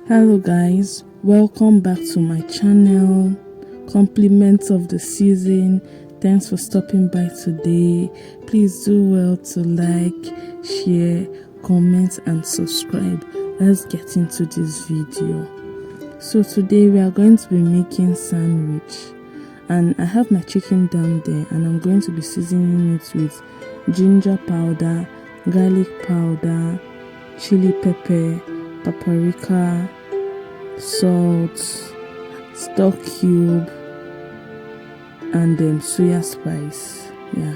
Hello guys, welcome back to my channel. Compliments of the season. Thanks for stopping by today. Please do well to like, share, comment and subscribe. Let's get into this video. So today we are going to be making sandwich, and I have my chicken down there and I'm going to be seasoning it with ginger powder, garlic powder, chili pepper, paprika, salt, stock cube and then suya spice.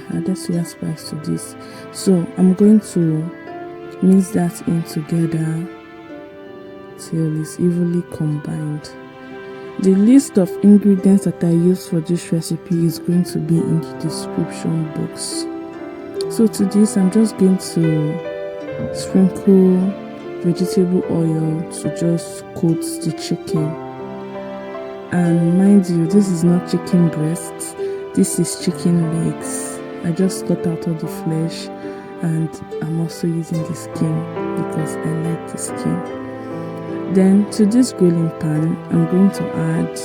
Added suya spice to this. So I'm going to mix that in together till it's evenly combined. The list of ingredients that I use for this recipe is going to be in the description box. So to this I'm just going to sprinkle vegetable oil to just coat the chicken. And mind you, this is not chicken breast, this is chicken legs. I just cut out all the flesh and I'm also using the skin because I like the skin. Then to this grilling pan I'm going to add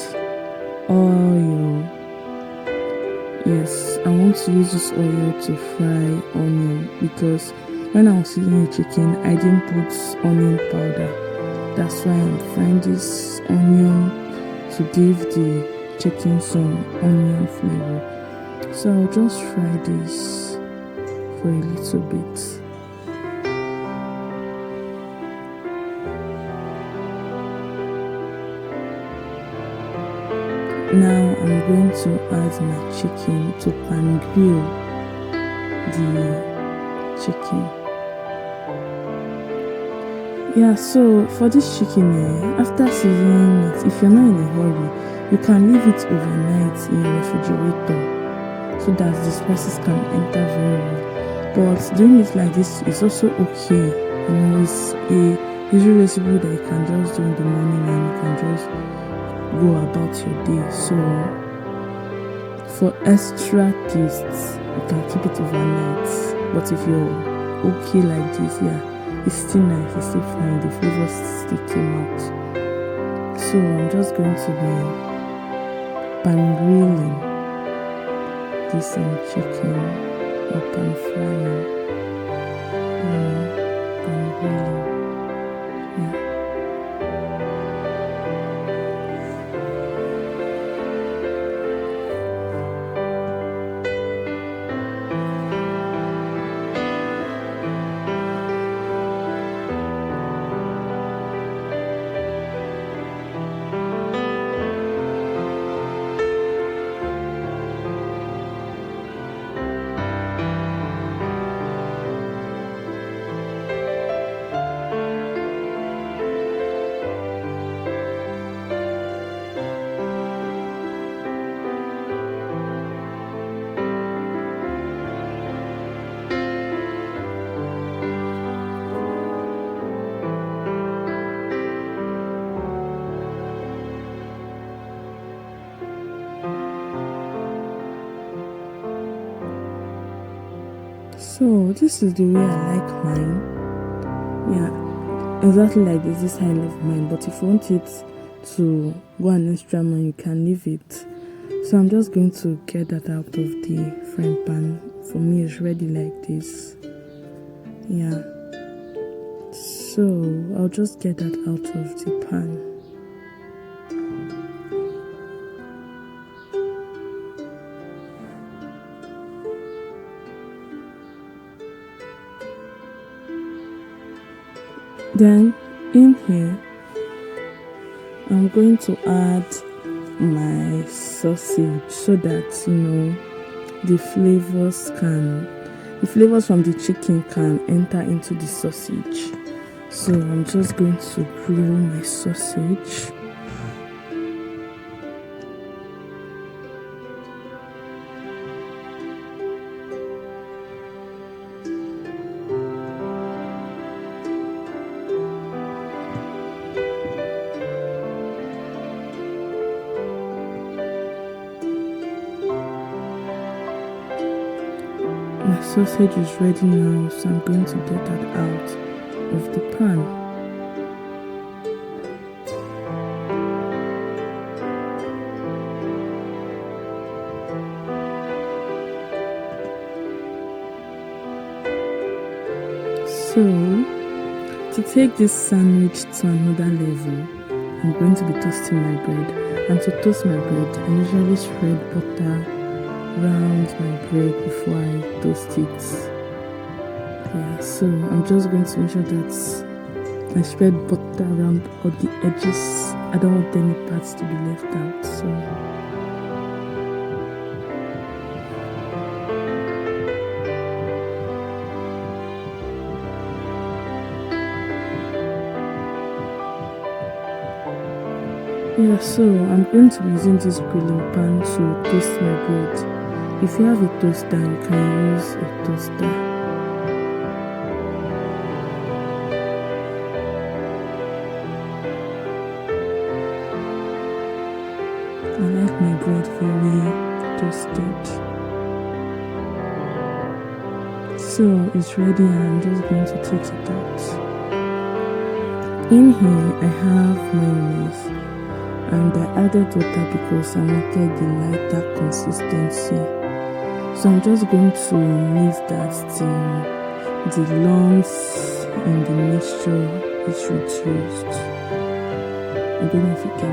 oil. Yes, I want to use this oil to fry onion because when I was seasoning the chicken I didn't put onion powder. That's why I'm frying this onion to give the chicken some onion flavor. So I'll just fry this for a little bit. Now I'm going to add my chicken to pan grill the chicken. So for this chicken, after seasoning it, if you're not in a hurry, you can leave it overnight in your refrigerator so that the spices can enter very well. But doing it like this is also okay. It's a usual recipe that you can just do in the morning and you can just go about your day. So for extra taste, you can keep it overnight. But if you're okay like this, it's still nice, it's still fine, the flavors still came out. So I'm just going to be pan grilling this chicken or pan frying. Pan grilling. So this is the way I like mine. Exactly like this is how I love mine. But if you want it to go an extra mile, you can leave it. So I'm just going to get that out of the frying pan. For me it's ready like this. So I'll just get that out of the pan. Then in here I'm going to add my sausage so that the flavors from the chicken can enter into the sausage. So I'm just going to grill my sausage. My sausage is ready now, so I'm going to get that out of the pan. So to take this sandwich to another level, I'm going to be toasting my bread. And to toast my bread, I usually spread butter around my bread before I toast it. Yeah, so I'm just going to make sure that I spread butter around all the edges. I don't want any parts to be left out. So yeah, so I'm going to be using this grilling pan to toast my bread. If you have a toaster, you can use a toaster. I like my bread very toasted. So it's ready and I'm just going to take it out. In here I have mayonnaise and I added water because I wanted the lighter consistency. So I'm just going to mix that till the lumps in the mixture is reduced. I don't know if you get me.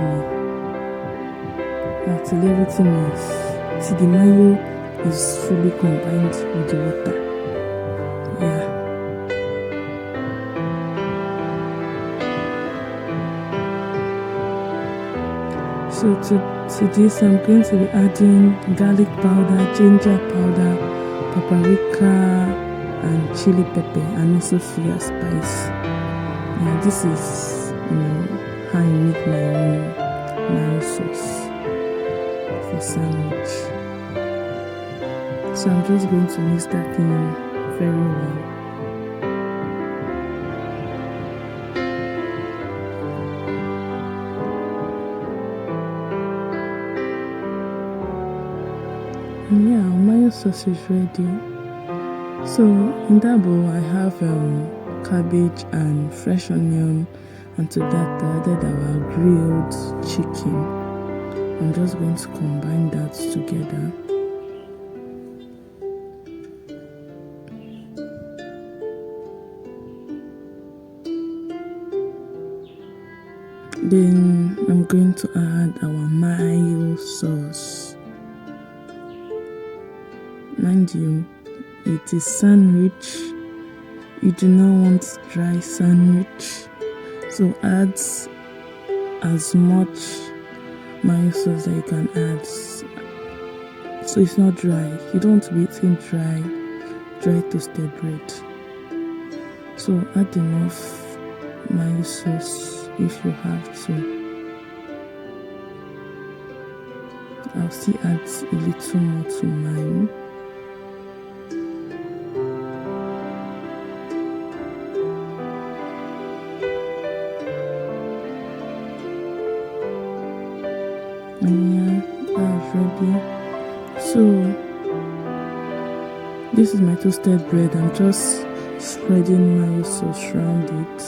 Till everything is, till the mayo is fully combined with the water. Yeah. So to this I'm going to be adding garlic powder, ginger powder, paprika and chilli pepper and also suya spice. And this is how I make my own mayo sauce for sandwich. So I'm just going to mix that in very well. And yeah, our mayo sauce is ready. So in that bowl I have cabbage and fresh onion, and to that I added our grilled chicken. I'm just going to combine that together. Then I'm going to add our mayo sauce. Mind you, it is sandwich. You do not want dry sandwich, so add as much mayo sauce that you can add, so it's not dry. You don't want to be eating dry toasted bread. So add enough mayo sauce if you have to. I'll still add a little more to mayo. And yeah, that's ready. So this is my toasted bread. I'm just spreading mayo sauce around it.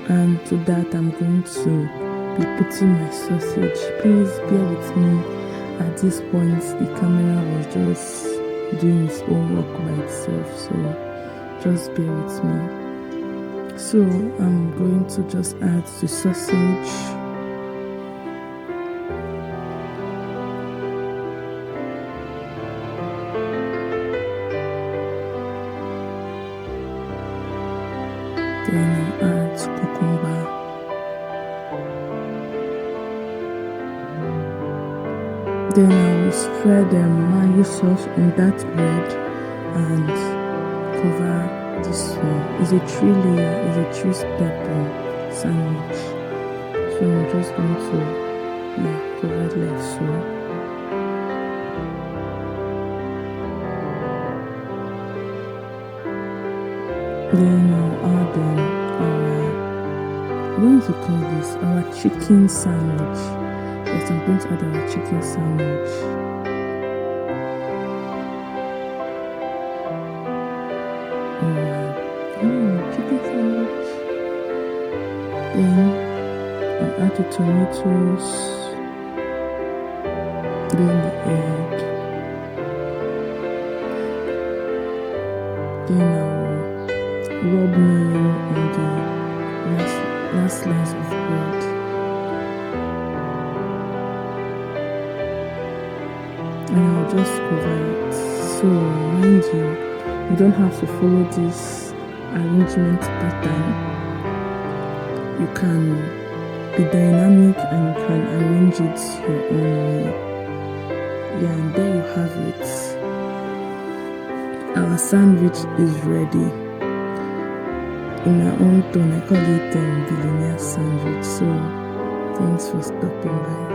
And to that I'm going to be putting my sausage. Please bear with me. At this point the camera was just doing its own work by itself, so just bear with me. So I'm going to just add the sausage. Then I'll add cucumber. Then I will spread the mayo sauce on that bread and cover this one. It's a 3-layer, it's a 3-step sandwich. So I'm just going to cover it like so. Then I'll add what do you call this? Our chicken sandwich. Yes, I'm going to add our chicken sandwich. Chicken sandwich. add the tomatoes, then the egg, then I'll rub mayo on the last slice of bread. And I'll just cover it. So mind you don't have to follow this arrangement pattern. You can be dynamic and you can arrange it your own way. Yeah, and there you have it. Our sandwich is ready. In my own tone, I call it billionaire sandwich. So thanks for stopping by.